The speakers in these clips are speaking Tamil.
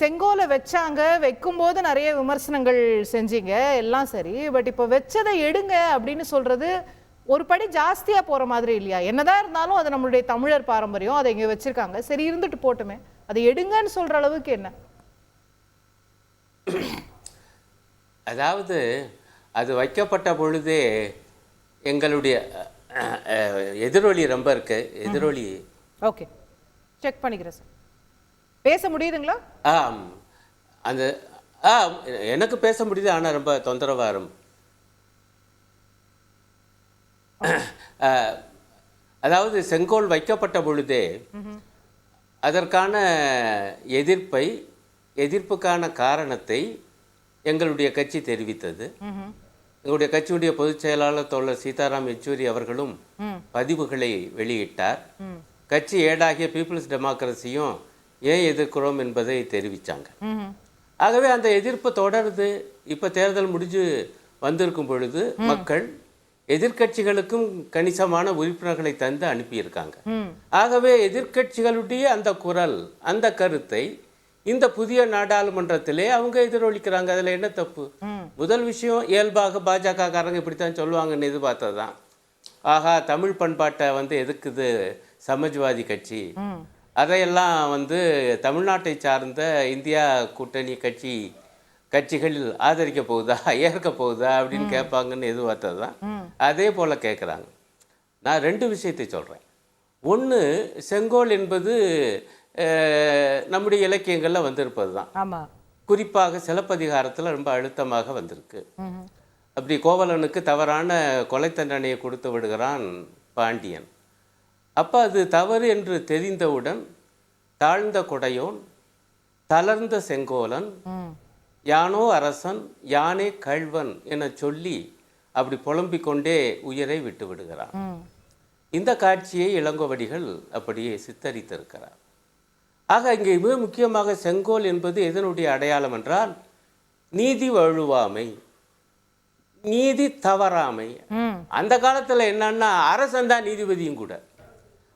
செங்கோலை வச்சாங்க, வைக்கும்போது நிறைய விமர்சனங்கள் செஞ்சீங்க, எல்லாம் சரி. பட் இப்போ வச்சதை எடுங்க அப்படின்னு சொல்றது ஒரு படி ஜாஸ்தியா போற மாதிரி இல்லையா? என்னதான் இருந்தாலும் அது நம்மளுடைய தமிழர் பாரம்பரியம், அதை இங்க வச்சிருக்காங்க, சரி இருந்துட்டு போட்டுமே, அதை எடுங்கன்னு சொல்ற அளவுக்கு என்ன? அதாவது அது வைக்கப்பட்ட பொழுதே எங்களுடைய எதிரொலி ரொம்ப இருக்கு. எதிரொலி ஓகே, செக் பண்ணிக்கிறேன் சார். பேச முடியுதுங்களா? அந்த எனக்கு பேச முடியுது, ஆனால் ரொம்ப தொந்தரவா இருக்கும். அதாவது செங்கோல் வைக்கப்பட்ட பொழுதே அதற்கான எதிர்ப்புக்கான காரணத்தை எங்களுடைய கட்சி தெரிவித்தது. எங்களுடைய கட்சியுடைய பொதுச் செயலாளர் தோழர் சீதாராம் யெச்சூரி அவர்களும் பதிவுகளை வெளியிட்டார். கட்சி ஏடாகிய பீப்புள்ஸ் டெமோக்ரஸியும் ஏன் எதிர்க்கிறோம் என்பதை தெரிவித்தாங்க. ஆகவே அந்த எதிர்ப்பு தொடருது. இப்போ தேர்தல் முடிஞ்சு வந்திருக்கும் பொழுது மக்கள் எதிர்கட்சிகளுக்கும் கணிசமான உறுப்பினர்களை தந்து அனுப்பியிருக்காங்க. ஆகவே எதிர்கட்சிகளுடைய அந்த குரல், அந்த கருத்தை இந்த புதிய நாடாளுமன்றத்திலே அவங்க எதிரொலிக்கிறாங்க. அதில் என்ன தப்பு? முதல் விஷயம், இயல்பாக பாஜக காரங்க இப்படித்தான் சொல்லுவாங்கன்னு எதிர்பார்த்ததுதான். ஆகா, தமிழ் பண்பாட்டை எதுக்குது சமாஜ்வாதி கட்சி, அதையெல்லாம் தமிழ்நாட்டை சார்ந்த இந்தியா கூட்டணி கட்சிகள் ஆதரிக்க போகுதா, ஏற்க போகுதா அப்படின்னு கேட்பாங்கன்னு எதிர்பார்த்தது தான். அதே போல் கேட்குறாங்க. நான் ரெண்டு விஷயத்தை சொல்கிறேன். ஒன்று, செங்கோல் என்பது நம்முடைய இலக்கியங்களில் வந்திருப்பது தான். குறிப்பாக சிலப்பதிகாரத்தில் ரொம்ப அழுத்தமாக வந்திருக்கு. அப்படி கோவலனுக்கு தவறான கொலை தண்டனையை கொடுத்து விடுகிறான் பாண்டியன். அப்போ அது தவறு என்று தெரிந்தவுடன் தாழ்ந்த கொடையோன், தளர்ந்த செங்கோலன், யானோ அரசன் யானே கள்வன் என சொல்லி அப்படி புலம்பிக் கொண்டே உயிரை விட்டு விடுகிறான். இந்த காட்சியை இளங்கோவடிகள் அப்படியே சித்தரித்திருக்கிறார். ஆக இங்கே மிக முக்கியமாக செங்கோல் என்பது எதனுடைய அடையாளம் என்றால் நீதி வழுவாமை, நீதி தவறாமை. அந்த காலத்துல என்னன்னா அரசன் தான் நீதிபதியும் கூட,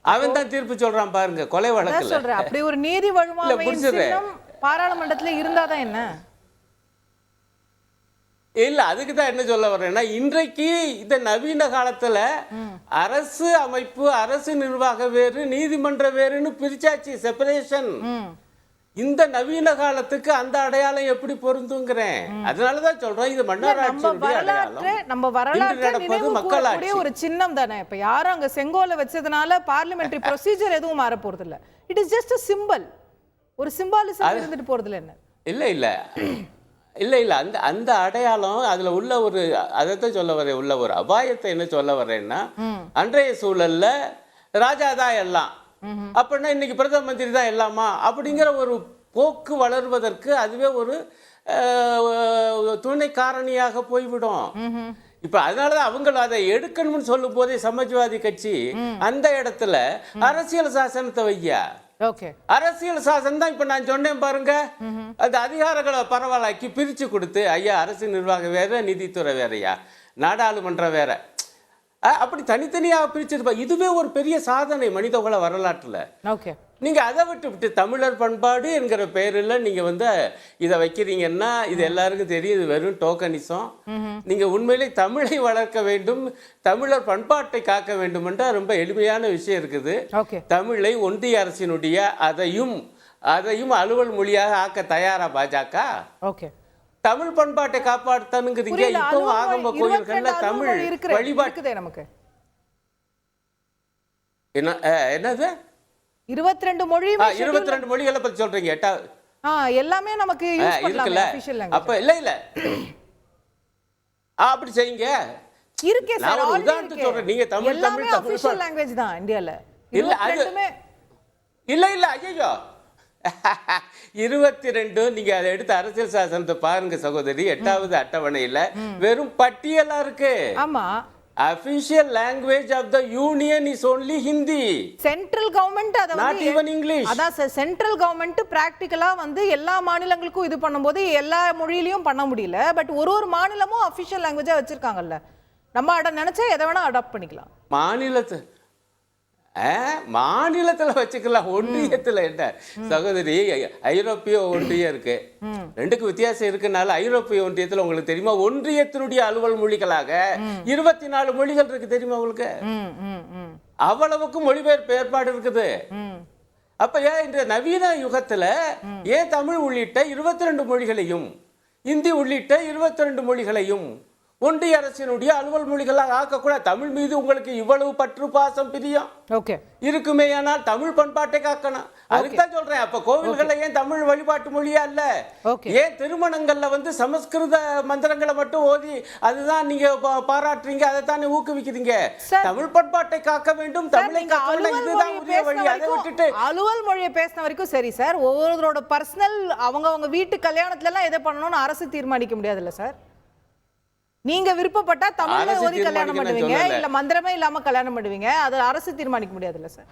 அவன் தான் தீர்ப்பு சொல்றான் பாருங்க கொலை வழக்குல. அப்படி ஒரு நீதி வழுவாமை பாராளுமன்றத்துல இருந்தாதான் என்ன இல்ல, அதுக்கு தான் என்ன சொல்ல வர்றேன்னா, இன்றைக்கு இந்த நவீன காலத்துல அரசு அமைப்பு, அரசு நிர்வாக வேறு, நீதிமன்ற வேறுன்னு பிரிச்சாச்சு, செப்பரேஷன். இந்த நவீன காலத்துக்கு அந்த அடையாளம் எப்படி பொருந்துங்கிறேன். அதனாலதான் சொல்றோம், இது மன்னராட்சியுடைய அடையாளம். நம்ம வரலாற்று மக்களாட்சி ஒரு சின்னம் தானே. இப்ப யாரும் அங்க செங்கோலை வச்சதுனால பார்லிமெண்டரி ப்ரொசீஜர் எதுவும் மாற போறது இல்ல. It is just a symbol. ஒரு சிம்பாலிசம் இருந்துட்டு போறதுல என்ன? இல்ல அந்த அடையாளம் அதுல உள்ள ஒரு, அதைத்தான் சொல்ல வரேன், உள்ள ஒரு அபாயத்தை என்ன சொல்ல வரேன்னா, அன்றைய சூழல்ல ராஜா தான் எல்லாம், அப்படின்னா இன்னைக்கு பிரதம மந்திரி தான் எல்லாமா அப்படிங்கிற ஒரு போக்கு வளர்வதற்கு அதுவே ஒரு துணை காரணியாக போய்விடும். இப்ப அதனாலதான் அவங்களும் அதை எடுக்கணும்னு சொல்லும் போதே சமாஜ்வாதி கட்சி அந்த இடத்துல அரசியல் சாசனத்தை வையா, அரசியல் சாசனம் தான் இப்ப நான் சொன்னேன் பாருங்க, அந்த அதிகாரங்களை பரவலாக்கி பிரிச்சு கொடுத்து, ஐயா அரசு நிர்வாகம் வேற, நீதித்துறை வேறையா, நாடாளுமன்றம் வேற, அப்படி தனித்தனியாக பிரிச்சிருப்பா. இதுவே ஒரு பெரிய சாதனை மனிதகுல வரலாற்றுல. நீங்க அதை விட்டு தமிழர் பண்பாடு என்கிற பெயரில் நீங்க இதை வைக்கிறீங்கன்னா இது எல்லாருக்கும் தெரியும், இது வெறும் டோக்கனிசம். நீங்க உண்மையிலே தமிழை வளர்க்க வேண்டும், தமிழர் பண்பாட்டை காக்க வேண்டும் என்ற ரொம்ப எளிமையான விஷயம் இருக்குது. தமிழை ஒன்றிய அரசினுடைய அதையும் அலுவல் மொழியாக ஆக்க தயாரா பாஜக? தமிழ் பண்பாட்டை காப்பாற்றணுங்கிறீங்க. இப்போ ஆகம கோயில்கள்ல தமிழ் வழிபாட்டு நமக்கு என்னது 22 மொழி, 22 மொழிகளை பத்தி சொல்றீங்க. எல்லாமே நமக்கு யூஸ் பண்ணலாம் ஆபீஷியல் லாங்குவேஜ். அப்ப இல்ல அப்படி செய்யுங்க. இருக்கே சார், நான் உதாரணத்துக்கு சொல்றேன். நீங்க தமிழ் ஆபீஷியல் லாங்குவேஜ் தான் இந்தியால. இல்ல ஐயோ 22 நீங்க அதை எடுத்து அரசியல் சாசனத்தை பாருங்க சகோதரி. 8வது அட்டவணையில வெறும் பட்டியலா இருக்கு. ஆமா, official language of the union is only Hindi. Central government not even English. அதான் சார், சென்ட்ரல் கவர்மெண்ட் பிராக்டிகலா எல்லா மாநிலங்களுக்கும் இது பண்ணும்போது எல்லா மொழியிலயும் பண்ண முடியல. பட் ஒரு மாநிலமும் அபிஷியல் லாங்குவேஜா வச்சிருக்காங்கல்ல, நம்ம நினைச்சா எதை வேணா அடாப்ட் பண்ணிக்கலாம். மாநிலத்து மாநிலத்துல வச்சுக்கலாம், ஒன்றியத்துல என்ன சகோதரி? ஐரோப்பிய ஒன்றியம் இருக்கு, ரெண்டுக்கு வித்தியாசம் இருக்குனால ஐரோப்பிய ஒன்றியத்துல உங்களுக்கு தெரியுமா, ஒன்றியத்தினுடைய அலுவல் மொழிகளாக 24 மொழிகள் இருக்கு தெரியுமா உங்களுக்கு? அவ்வளவுக்கு மொழிபெயர்ப்பு ஏற்பாடு இருக்குது. அப்ப ஏன் இந்த நவீன யுகத்துல ஏன் தமிழ் உள்ளிட்ட 22 மொழிகளையும் இந்தி உள்ளிட்ட 22 மொழிகளையும் ஒன்றிய அரசினுடைய அலுவல் மொழிகளாக ஆக்கக்கூடாது? தமிழ் மீது உங்களுக்கு இவ்வளவு பற்று பாசம் பிரியம் இருக்குமே, ஆனால் தமிழ் பண்பாட்டை காக்கணும். அதுக்குதான் சொல்றேன். அப்ப கோவில்கள்ல ஏன் தமிழ் வழிபாட்டு மொழியா இல்ல? ஏன் திருமணங்கள்ல வந்து சமஸ்கிருத மந்திரங்களை மட்டும் ஓதி அதுதான் நீங்க பாராட்டுறீங்க, அதை தானே ஊக்குவிக்கிறீங்க? தமிழ் பண்பாட்டை காக்க வேண்டும், தமிழை இதுதான் உரிய வழி. அதை விட்டுட்டு அலுவல் மொழியை பேசின வரைக்கும் சரி சார். ஒவ்வொருவரோட பர்சனல் அவங்க வீட்டு கல்யாணத்துல எல்லாம் எதை பண்ணணும்னு அரசு தீர்மானிக்க முடியாதுல்ல சார்? நீங்க விருப்பப்பட்டா தமிழ்ல ஓதி கல்யாணம் பண்ணுவீங்க, இல்ல மந்திரமே இல்லாம கல்யாணம் பண்ணுவீங்க, அது அரசு தீர்மானிக்க முடியாதுல்ல சார்?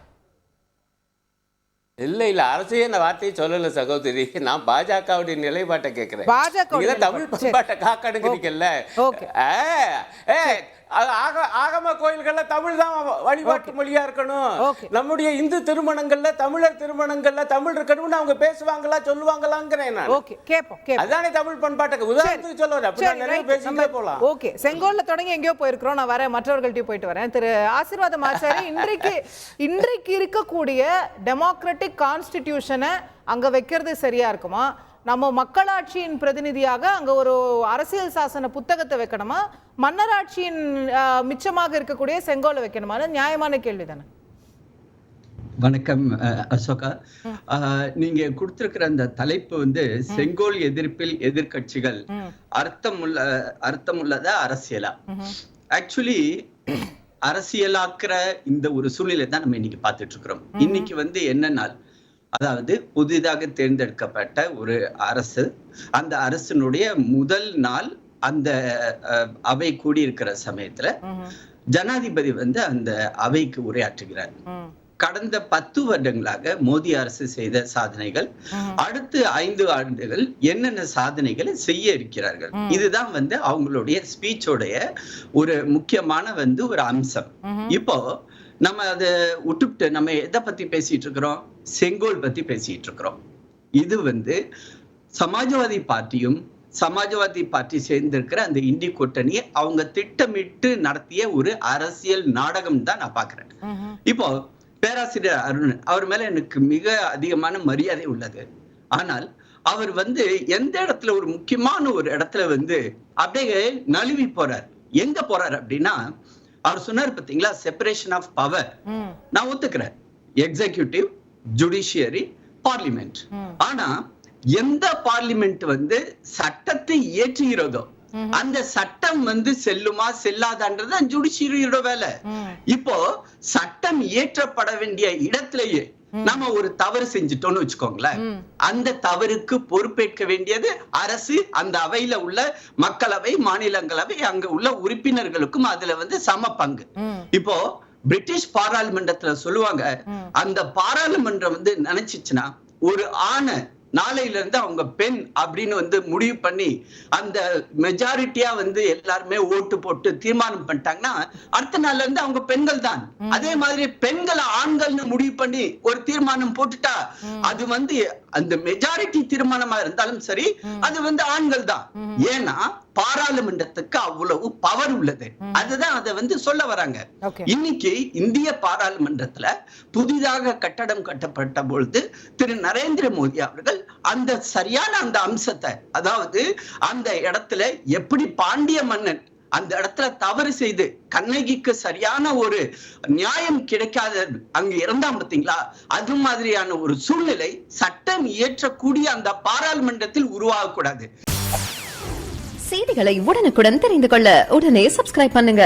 இல்ல அரசையே நான் வார்த்தையை சொல்லல சகோதரி, நான் பாஜகவுடைய நிலைப்பாட்டை கேட்கிறேன். பாஜக தமிழ் பண்பாட்டை காக்கணுங்கிறீங்கல்ல. ஆகம கோயில்கள்ல தமிழ் தான் வழிபாட்டு மொழியா இருக்கணும். நம்முடைய இந்து திருமணங்கள்ல தமிழர் திருமணங்கள்ல தமிழ் இருக்கணும்னு அவங்க பேசுவாங்களா சொல்லுவாங்களாங்கிறேன் நான். அதானே தமிழ் பண்பாட்டுக்கு உதாரணத்துக்கு சொல்லுவாரு. அப்படி நிறைய பேசிட்டே போலாம். ஓகே, செங்கோல்ல தொடங்கி எங்கேயோ போயிருக்கிறோம். நான் வரேன், மற்றவர்கள்ட்டையும் போயிட்டு வரேன். திரு ஆசீர்வாதம் ஆச்சாரி, இன்றைக்கு இருக்கக்கூடிய டெமோக்ராட்டிக் கான்ஸ்டிடியூஷனை அங்க வைக்கிறது சரியா இருக்குமா? நம்ம மக்களாட்சியின் பிரதிநிதியாக அங்க ஒரு அரசியல் சாசன புத்தகத்தை வைக்கணுமா, மன்னராட்சியின் மிச்சமாக இருக்கக்கூடிய செங்கோலை வைக்கணுமா? நியாயமான கேள்வி தானே. வணக்கம் அசோகா. நீங்க கொடுத்திருக்கிற அந்த தலைப்பு வந்து செங்கோல் எதிர்ப்பில் எதிர்கட்சிகள் அர்த்தமுள்ளதா அரசியலா? ஆக்சுவலி அரசியலாக்குற இந்த ஒரு சூழ்நிலை தான் நம்ம இன்னைக்கு பார்த்துட்டு இருக்கிறோம். இன்னைக்கு வந்து என்ன நாள், அதாவது புதிதாக தேர்ந்தெடுக்கப்பட்ட ஒரு அரசு, அந்த அரசினுடைய முதல் நாள் அந்த அவை கூடியிருக்கிற சமயத்துல ஜனாதிபதி வந்து அந்த அவைக்கு உரையாற்றுகிறார். கடந்த 10 வருடங்களாக மோடி அரசு செய்த சாதனைகள், அடுத்து 5 ஆண்டுகள் என்னென்ன சாதனைகளை செய்ய இருக்கிறார்கள், இதுதான் வந்து அவங்களுடைய ஸ்பீச்சோடைய ஒரு முக்கியமான வந்து ஒரு அம்சம். இப்போ நம்ம அதை விட்டுவிட்டு நம்ம எதை பத்தி பேசிட்டு இருக்கிறோம்? செங்கோல் பத்தி பேசிட்டு இருக்கிறோம். இது வந்து சமாஜ்வாதி பார்ட்டியும் சமாஜ்வாதி பார்ட்டி சேர்ந்திருக்கிற அந்த இந்தி கூட்டணியை அவங்க திட்டமிட்டு நடத்திய ஒரு அரசியல் நாடகம் தான் நான் பாக்குறேன். இப்போ பேராசிரியர் அருண் அவர் மேல எனக்கு மிக அதிகமான மரியாதை உள்ளது. ஆனால் அவர் வந்து எந்த இடத்துல ஒரு முக்கியமான ஒரு இடத்துல வந்து அப்படியே நழுவி போறார். எங்க போறார் அப்படின்னா, அவர் சொன்னார் பாத்தீங்களா, செப்பரேஷன் ஆஃப் பவர். நான் ஒத்துக்கிறேன், எக்ஸிகியூட்டிவ், ஜுடிஷியரி, பார்லிமெண்ட். ஆனா எந்த பார்லிமெண்ட் வந்து சட்டத்தை இயற்றுகிறதோ அந்த சட்டம் வந்து செல்லுமா செல்லாதான்றது ஜுடிஷியரியோட வேலை. இப்போ சட்டம் இயற்றப்பட வேண்டிய இடத்திலேயே நம்ம ஒரு தவறு செஞ்சுட்டோம்னு வச்சுக்கோங்களேன், அந்த தவறுக்கு பொறுப்பேற்க வேண்டியது அரசு, அந்த அவையில உள்ள மக்களவை, மாநிலங்களவை, அங்க உள்ள உறுப்பினர்களுக்கும் அதுல வந்து சம பங்கு. இப்போ பிரிட்டிஷ் பாராளுமன்றத்துல சொல்லுவாங்க, அந்த பாராளுமன்றம் வந்து நினைச்சிச்சுன்னா ஒரு ஆணை நாளையில இருந்து அவங்க பெண் அப்படின்னு வந்து முடிவு பண்ணி அந்த மெஜாரிட்டியா வந்து எல்லாருமே ஓட்டு போட்டு தீர்மானம் பண்ணிட்டாங்கன்னா அடுத்த நாள்ல இருந்து அவங்க பெண்கள் தான். அதே மாதிரி பெண்களை ஆண்கள்னு முடிவு பண்ணி ஒரு தீர்மானம் போட்டுட்டா அது வந்து அந்த மெஜாரிட்டி தீர்மானமா இருந்தாலும் சரி அது வந்து ஆண்கள் தான். ஏன்னா பாராளுமன்றத்துக்கு அவ்வளவு பவர் உள்ளது. அதுதான் அதை வந்து சொல்ல வராங்க. இன்னைக்கு இந்திய பாராளுமன்றத்துல புதிதாக கட்டடம் கட்டப்பட்ட பொழுது திரு நரேந்திர மோடி அவர்கள் அந்த சரியான அந்த அம்சத்தை, அதாவது அந்த இடத்துல எப்படி பாண்டிய மன்னன் அந்த இடத்துல தவறு செய்து கண்ணகிக்கு சரியான ஒரு நியாயம் கிடைக்காத அங்க இருந்தான் பார்த்தீங்களா, அது மாதிரியான ஒரு சூழ்நிலை சட்டம் இயற்றக்கூடிய அந்த பாராளுமன்றத்தில் உருவாகக்கூடாது. செய்திகளை உடனுக்குடன் தெரிந்து கொள்ள உடனே சப்ஸ்கிரைப் பண்ணுங்க.